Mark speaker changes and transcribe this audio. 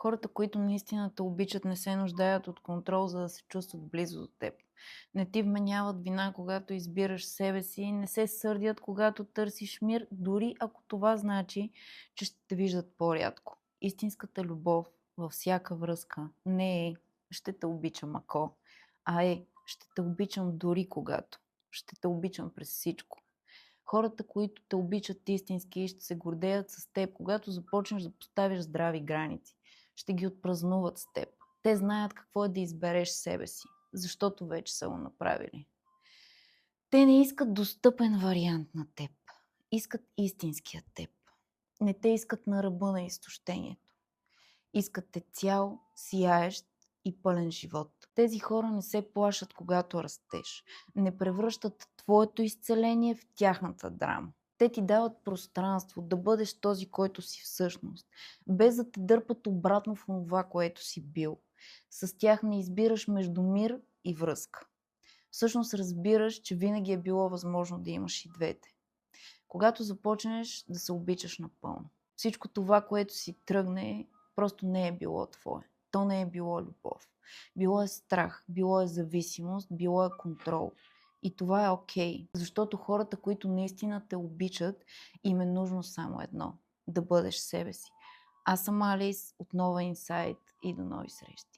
Speaker 1: Хората, които наистина те обичат, не се нуждаят от контрол, за да се чувстват близо до теб. Не ти вменяват вина, когато избираш себе си, не се сърдят, когато търсиш мир, дори ако това значи, че ще те виждат по-рядко. Истинската любов във всяка връзка не е ще те обичам ако, а е ще те обичам дори когато. Ще те обичам през всичко. Хората, които те обичат истински, ще се гордеят с теб, когато започнеш да поставяш здрави граници. Ще ги отпразнуват с теб. Те знаят какво е да избереш себе си, защото вече са го направили. Те не искат достъпен вариант на теб. Искат истинския теб. Не те искат на ръба на изтощението. Искат те цял, сияещ и пълен живот. Тези хора не се плашат, когато растеш. Не превръщат твоето изцеление в тяхната драма. Те ти дават пространство да бъдеш този, който си всъщност, без да те дърпат обратно в това, което си бил. С тях не избираш между мир и връзка. Всъщност разбираш, че винаги е било възможно да имаш и двете. Когато започнеш да се обичаш напълно. Всичко това, което си тръгне, просто не е било твое. То не е било любов. Било е страх, било е зависимост, било е контрол. И това е окей, защото хората, които наистина те обичат, им е нужно само едно – да бъдеш себе си. Аз съм Алис от Нова Инсайт и до нови срещи.